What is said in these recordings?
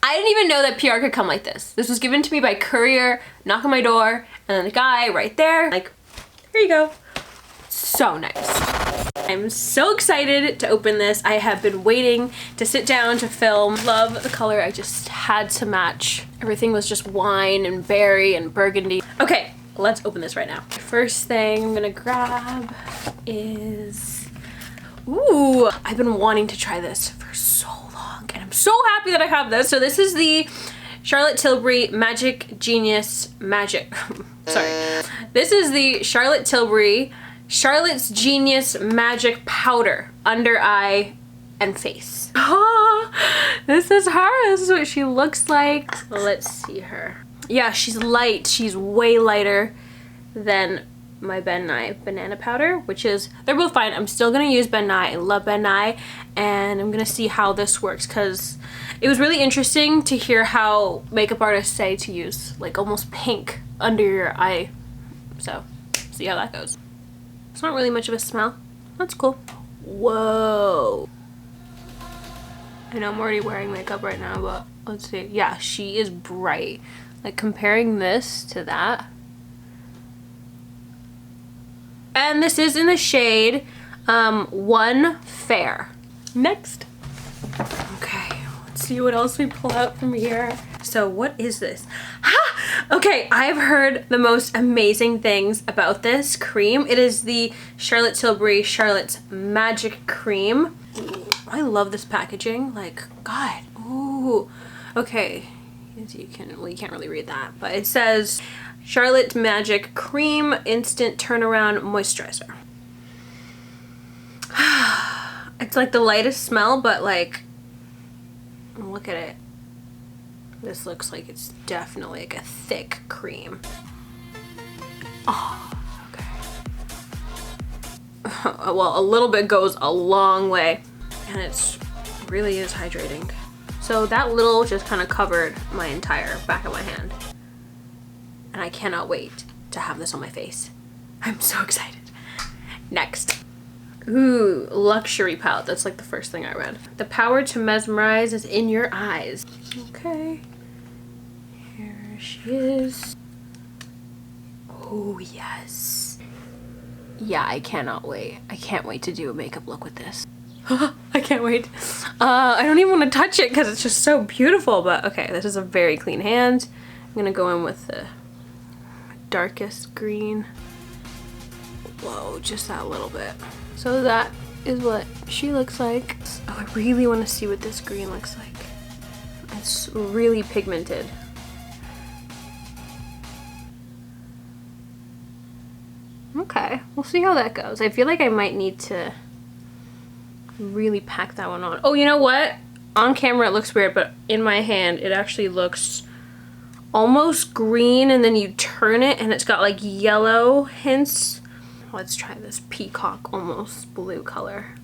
I didn't even know that PR could come like this. This was given to me by courier, knock on my door, and then the guy right there, like, here you go. So nice. I'm so excited to open this. I have been waiting to sit down to film. Love the color. I just had to match. Everything was just wine and berry and burgundy. Okay, let's open this right now. First thing I'm gonna grab is, ooh, I've been wanting to try this for so long and I'm so happy that I have this. So this is the Charlotte Tilbury Magic Genius Magic. Sorry. This is the Charlotte Tilbury Charlotte's Genius Magic Powder under eye and face. Oh, this is her. This is what she looks like. Let's see her. Yeah, she's light. She's way lighter than my Ben Nye banana powder, which is, they're both fine. I'm still gonna use Ben Nye. I love Ben Nye, and I'm gonna see how this works because it was really interesting to hear how makeup artists say to use like almost pink under your eye. So, see how that goes. It's not really much of a smell. That's cool. Whoa. I know I'm already wearing makeup right now, but let's see. Yeah, she is bright. Like comparing this to that. And this is in the shade 1 Fair. Next. Okay, let's see what else we pull out from here. So what is this? Okay, I've heard the most amazing things about this cream. It is the Charlotte Tilbury Charlotte's Magic Cream. Ooh, I love this packaging. Like, God. Ooh. Okay. As you can, well, you can't really read that, but it says Charlotte Magic Cream Instant Turnaround Moisturizer. It's like the lightest smell, but like, look at it. This looks like it's definitely like a thick cream. Oh, okay. Well, a little bit goes a long way, and it's really is hydrating. So that little just kind of covered my entire back of my hand. And I cannot wait to have this on my face. I'm so excited. Next. Ooh, luxury palette. That's like the first thing I read. The power to mesmerize is in your eyes. Okay. Here she is. Oh, yes. Yeah, I cannot wait. I can't wait to do a makeup look with this. I can't wait. I don't even want to touch it because it's just so beautiful, but okay, this is a very clean hand. I'm gonna go in with the darkest green. Whoa, just that little bit. So that is what she looks like. Oh, I really want to see what this green looks like. It's really pigmented. Okay, we'll see how that goes. I feel like I might need to really pack that one on. Oh, you know what? On camera it looks weird, but in my hand it actually looks almost green, and then you turn it and it's got like yellow hints. Let's try this peacock almost blue color.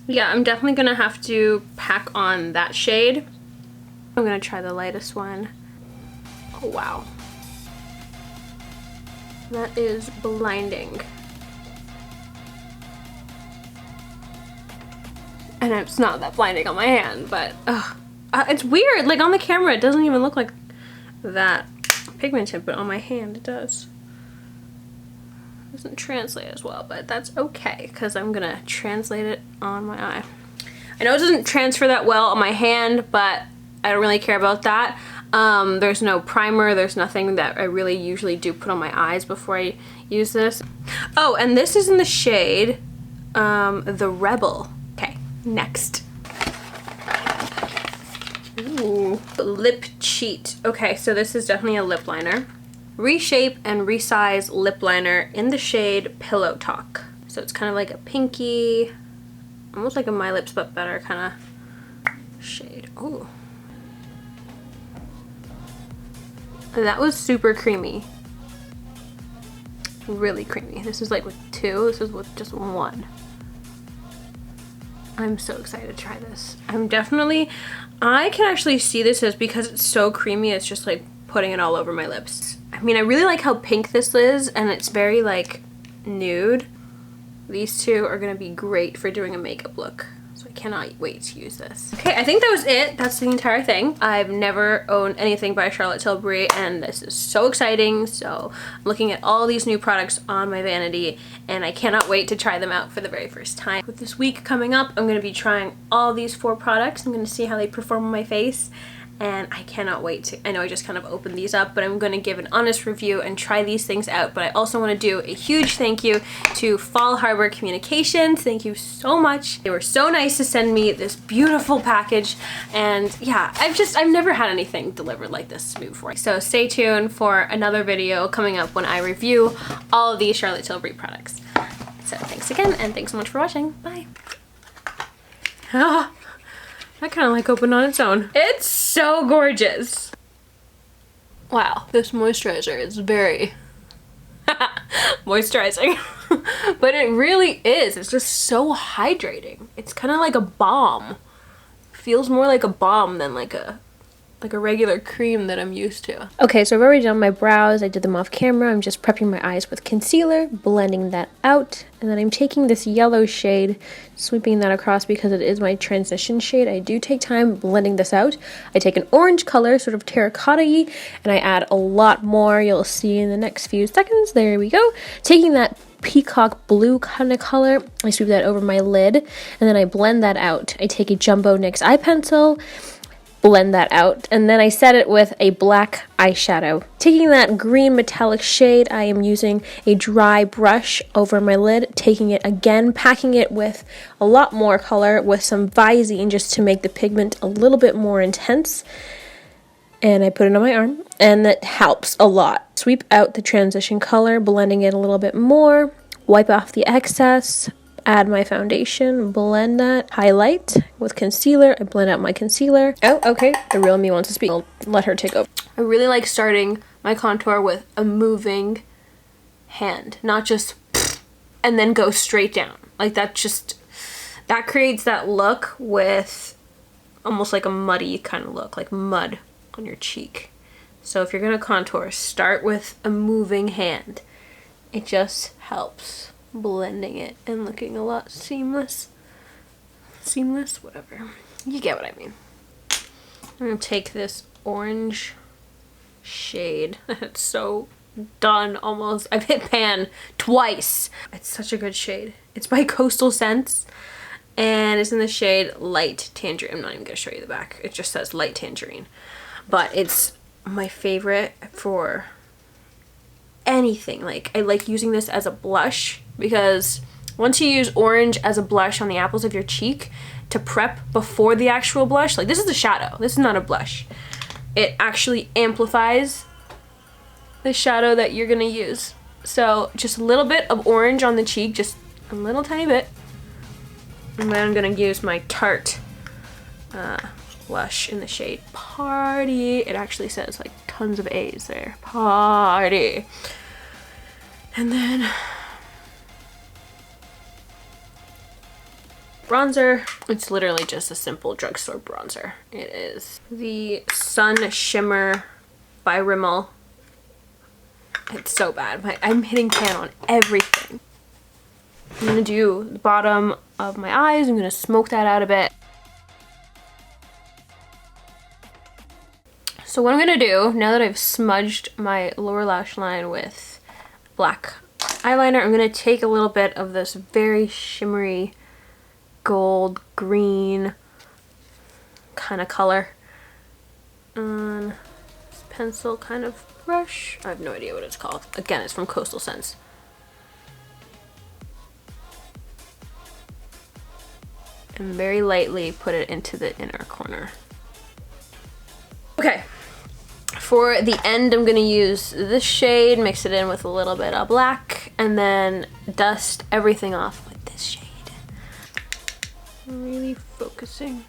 Yeah, I'm definitely gonna have to pack on that shade. I'm gonna try the lightest one. Oh, wow. That is blinding. And it's not that blinding on my hand, but it's weird. Like on the camera, it doesn't even look like that pigmented, but on my hand it does. It doesn't translate as well, but that's okay because I'm gonna translate it on my eye. I know it doesn't transfer that well on my hand, but I don't really care about that. There's no primer, there's nothing that I really usually do put on my eyes before I use this. Oh, and this is in the shade the Rebel. Okay, next. Ooh, lip cheat. Okay, so this is definitely a lip liner. Reshape and resize lip liner in the shade Pillow Talk. So it's kind of like a pinky, almost like a My Lips but better kind of shade. Ooh. That was super creamy. Really creamy. This is like with 2, this is with just 1. I'm so excited to try this. I can actually see this as, because it's so creamy, it's just like putting it all over my lips. I mean, I really like how pink this is, and it's very like nude. These two are gonna be great for doing a makeup look. So I cannot wait to use this. Okay, I think that was it. That's the entire thing. I've never owned anything by Charlotte Tilbury, and this is so exciting. So I'm looking at all these new products on my vanity, and I cannot wait to try them out for the very first time. With this week coming up, I'm gonna be trying all these 4 products. I'm gonna see how they perform on my face, and I cannot wait to, I know I just kind of opened these up, but I'm gonna give an honest review and try these things out. But I also wanna do a huge thank you to Fall Harbor Communications. Thank you so much. They were so nice to send me this beautiful package. And yeah, I've never had anything delivered like this to me before. So stay tuned for another video coming up when I review all of these Charlotte Tilbury products. So thanks again, and thanks so much for watching. Bye. That kind of like opened on its own. It's so gorgeous. Wow, this moisturizer is very moisturizing. But it really is. It's just so hydrating. It's kind of like a balm. Feels more like a balm than like a regular cream that I'm used to. Okay, so I've already done my brows. I did them off camera. I'm just prepping my eyes with concealer, blending that out, and then I'm taking this yellow shade, sweeping that across because it is my transition shade. I do take time blending this out. I take an orange color, sort of terracotta-y, and I add a lot more. You'll see in the next few seconds. There we go. Taking that peacock blue kind of color, I sweep that over my lid, and then I blend that out. I take a Jumbo NYX eye pencil, blend that out, and then I set it with a black eyeshadow. Taking that green metallic shade, I am using a dry brush over my lid, taking it again, packing it with a lot more color with some Visine just to make the pigment a little bit more intense. And I put it on my arm, and that helps a lot. Sweep out the transition color, blending it a little bit more, wipe off the excess, add my foundation, blend that, highlight with concealer. I blend out my concealer. Oh, okay, the real me wants to speak. I'll let her take over. I really like starting my contour with a moving hand, not just and then go straight down. Like that creates that look with almost like a muddy kind of look, like mud on your cheek. So if you're gonna contour, start with a moving hand. It just helps blending it and looking a lot seamless, whatever. You get what I mean. I'm gonna take this orange shade. It's so done almost. I've hit pan twice. It's such a good shade. It's by Coastal Scents, and it's in the shade Light Tangerine. I'm not even gonna show you the back. It just says Light Tangerine. But it's my favorite for anything. Like, I like using this as a blush, because once you use orange as a blush on the apples of your cheek to prep before the actual blush, like this is a shadow, this is not a blush. It actually amplifies the shadow that you're gonna use. So just a little bit of orange on the cheek, just a little tiny bit. And then I'm gonna use my Tarte blush in the shade Party. It actually says like tons of A's there. Party. And then bronzer. It's literally just a simple drugstore bronzer. It is the Sun Shimmer by Rimmel. It's so bad. I'm hitting pan on everything. I'm gonna do the bottom of my eyes. I'm gonna smoke that out a bit. So what I'm gonna do, now that I've smudged my lower lash line with black eyeliner, I'm gonna take a little bit of this very shimmery gold green kind of color on this pencil kind of brush. I have no idea what it's called. Again, it's from Coastal Scents. And very lightly put it into the inner corner. Okay, for the end I'm gonna use this shade, mix it in with a little bit of black, and then dust everything off with this shade. I'm really focusing.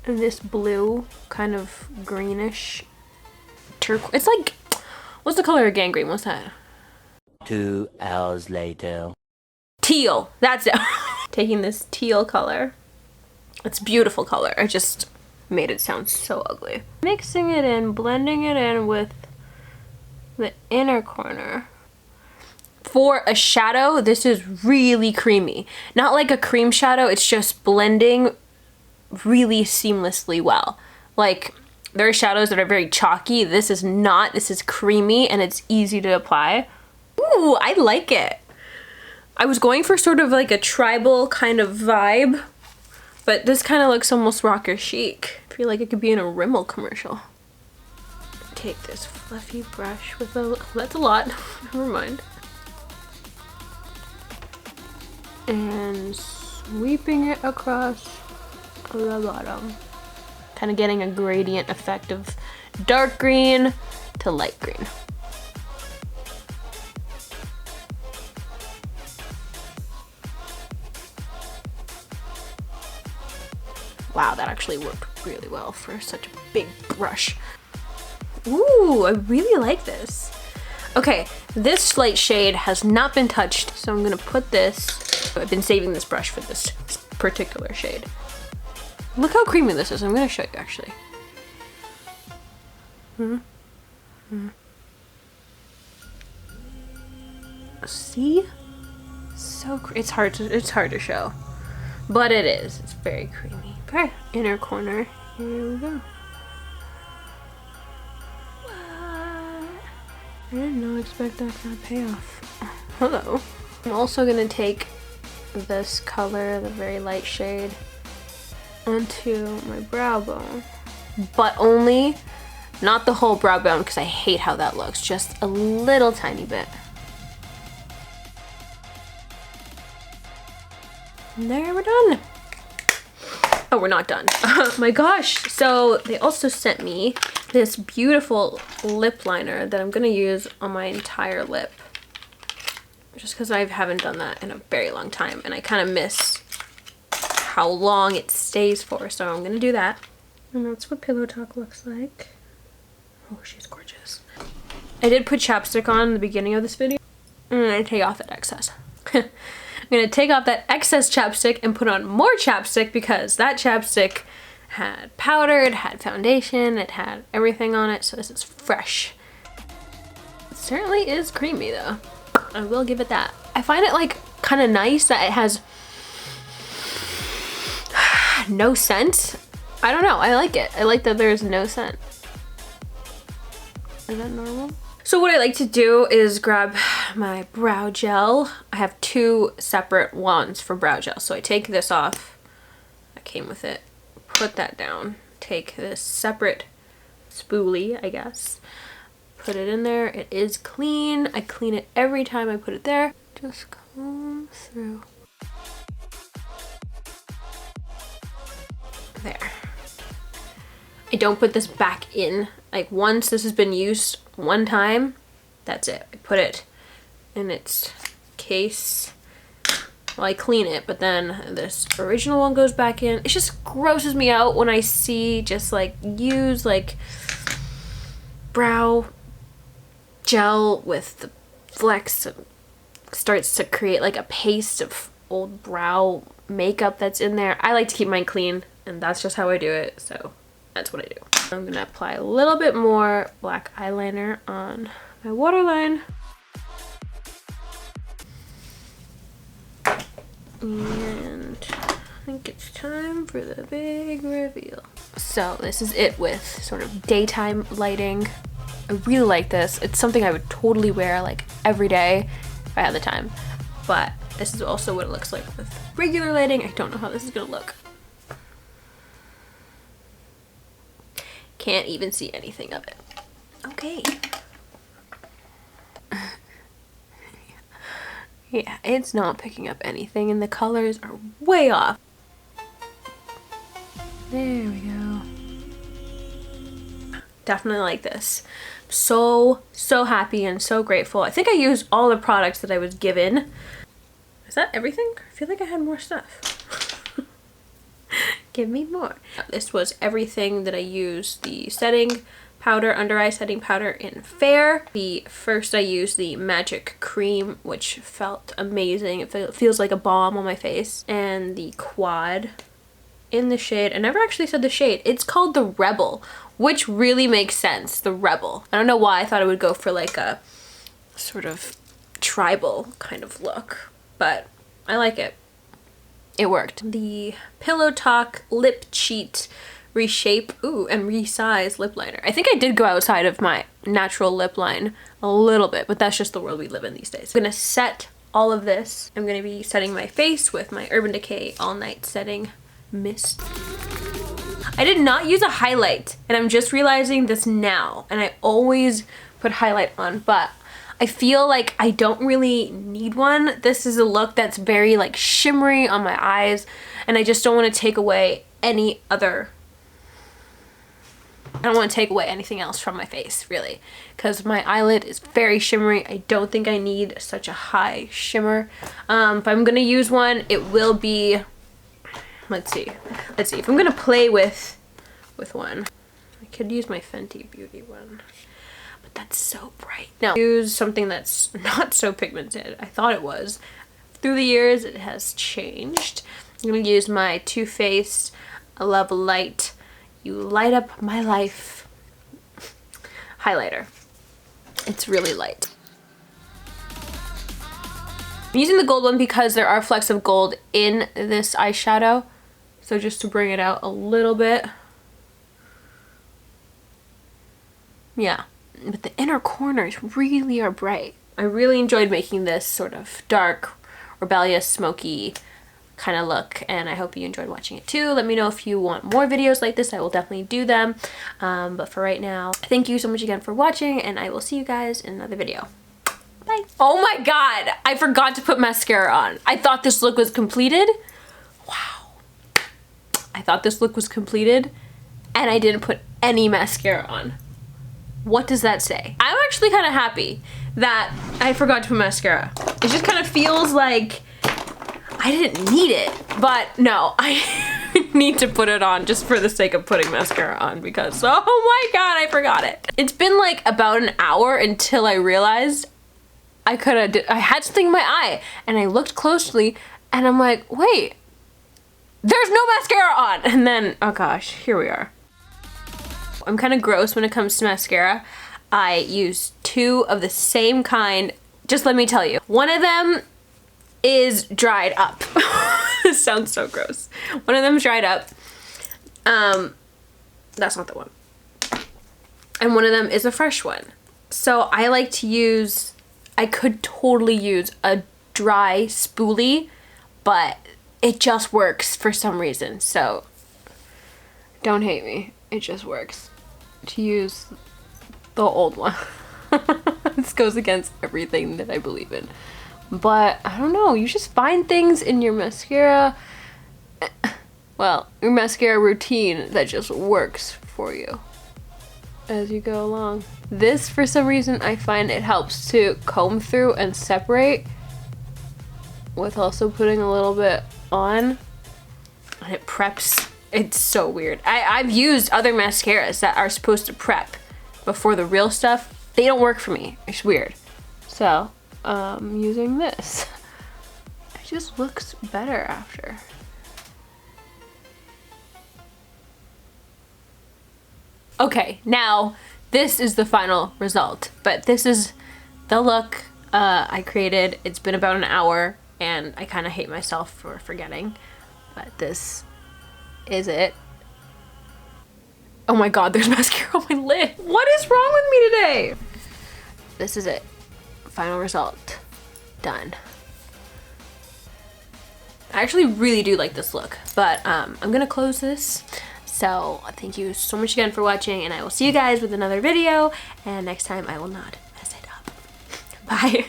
And this blue, kind of greenish turquoise. It's like, what's the color of gangrene? What's that? 2 hours later. Teal, that's it. Taking this teal color. It's a beautiful color. I just made it sound so ugly. Mixing it in, blending it in with the inner corner. For a shadow, this is really creamy. Not like a cream shadow, it's just blending really seamlessly well. Like, there are shadows that are very chalky. This is not. This is creamy and it's easy to apply. Ooh, I like it. I was going for sort of like a tribal kind of vibe, but this kind of looks almost rocker chic. I feel like it could be in a Rimmel commercial. Take this fluffy brush with a, that's a lot, never mind. And sweeping it across the bottom. Kind of getting a gradient effect of dark green to light green. Wow, that actually worked really well for such a big brush. Ooh, I really like this. Okay, this light shade has not been touched, so I'm gonna put this, I've been saving this brush for this particular shade. Look how creamy this is. I'm gonna show you actually. See? So it's hard to show, but it is. It's very creamy. Okay, inner corner. Here we go. I did not expect that kind of payoff. Hello. I'm also gonna take this color, the very light shade, onto my brow bone. But only, not the whole brow bone, because I hate how that looks. Just a little tiny bit. And there, we're done. Oh, we're not done. Oh my gosh. So they also sent me this beautiful lip liner that I'm gonna use on my entire lip. Just because I haven't done that in a very long time and I kind of miss how long it stays for. So I'm gonna do that. And that's what Pillow Talk looks like. Oh, she's gorgeous. I did put chapstick on in the beginning of this video. And I take off that excess. I'm gonna take off that excess chapstick and put on more chapstick because that chapstick had powder, it had foundation, it had everything on it, so this is fresh. It certainly is creamy though. I will give it that. I find it like kind of nice that it has no scent. I don't know, I like it. I like that there's no scent. Is that normal? So what I like to do is grab my brow gel. I have two separate wands for brow gel. So I take this off, that came with it, put that down, take this separate spoolie, I guess, put it in there. It is clean. I clean it every time I put it there. Just comb through. There. I don't put this back in. Like once this has been used one time, that's it. I put it in its case. Well, I clean it, but then this original one goes back in. It just grosses me out when I see just like use like brow gel with the flex. It starts to create like a paste of old brow makeup that's in there. I like to keep mine clean and that's just how I do it. So that's what I do. I'm gonna apply a little bit more black eyeliner on my waterline. And I think it's time for the big reveal. So this is it with sort of daytime lighting. I really like this. It's something I would totally wear like every day if I had the time. But this is also what it looks like with regular lighting. I don't know how this is gonna look. Can't even see anything of it. Okay. Yeah, it's not picking up anything and the colors are way off. There we go. Definitely like this. So happy and so grateful. I think I used all the products that I was given. Is that everything? I feel like I had more stuff. Give me more. This was everything that I used. The setting powder, under eye setting powder in Fair. The first I used the Magic Cream, which felt amazing. It feels like a balm on my face. And the Quad in the shade, I never actually said the shade. It's called the Rebel which really makes sense, the rebel. I don't know why I thought it would go for like a sort of tribal kind of look, but I like it. It worked. The Pillow Talk Lip Cheat Reshape, and Resize lip liner. I think I did go outside of my natural lip line a little bit, but that's just the world we live in these days. I'm gonna set all of this. I'm gonna be setting my face with my Urban Decay All Night Setting Mist. I did not use a highlight, and I'm just realizing this now, and I always put highlight on, but I feel like I don't really need one. This is a look that's very like shimmery on my eyes, and I just don't want to take away any other, I don't want to take away anything else from my face, really, because my eyelid is very shimmery. I don't think I need such a high shimmer. If I'm gonna use one, it will be, let's see, if I'm gonna play with one, I could use my Fenty Beauty one, but that's so bright. Now, use something that's not so pigmented. I thought it was. Through the years, it has changed. I'm gonna use my Too Faced Love Light You Light Up My Life highlighter. It's really light. I'm using the gold one because there are flecks of gold in this eyeshadow. So just to bring it out a little bit. Yeah, but the inner corners really are bright. I really enjoyed making this sort of dark, rebellious, smoky kind of look, and I hope you enjoyed watching it too. Let me know if you want more videos like this. I will definitely do them, but for right now, thank you so much again for watching, and I will see you guys in another video. Bye. Oh my god, I forgot to put mascara on. I thought this look was completed. Wow, I thought this look was completed and I didn't put any mascara on. What does that say? I'm actually kind of happy that I forgot to put mascara. It just kind of feels like I didn't need it, but no, I need to put it on just for the sake of putting mascara on because, oh my god, I forgot it. It's been like about an hour until I realized I had something in my eye, and I looked closely and I'm like, wait, there's no mascara on. And then, oh gosh, here we are. I'm kind of gross when it comes to mascara. I use two of the same kind. Just let me tell you, one of them is dried up. This sounds so gross. One of them's dried up. That's not the one. And one of them is a fresh one. So I like to use, I could totally use a dry spoolie, but it just works for some reason. So don't hate me. It just works to use the old one. This goes against everything that I believe in. But I don't know, you just find things in your mascara, well, your mascara routine that just works for you as you go along. This, for some reason, I find it helps to comb through and separate with also putting a little bit on, and it preps. It's so weird. I've used other mascaras that are supposed to prep before the real stuff. They don't work for me. It's weird. So, using this. It just looks better after. Okay, now this is the final result, but this is the look I created. It's been about an hour, and I kind of hate myself for forgetting, but this is it. Oh my god, there's mascara on my lid. What is wrong with me today? This is it. Final result. Done. I actually really do like this look, but I'm gonna close this. So thank you so much again for watching, and I will see you guys with another video, and next time I will not mess it up. Bye.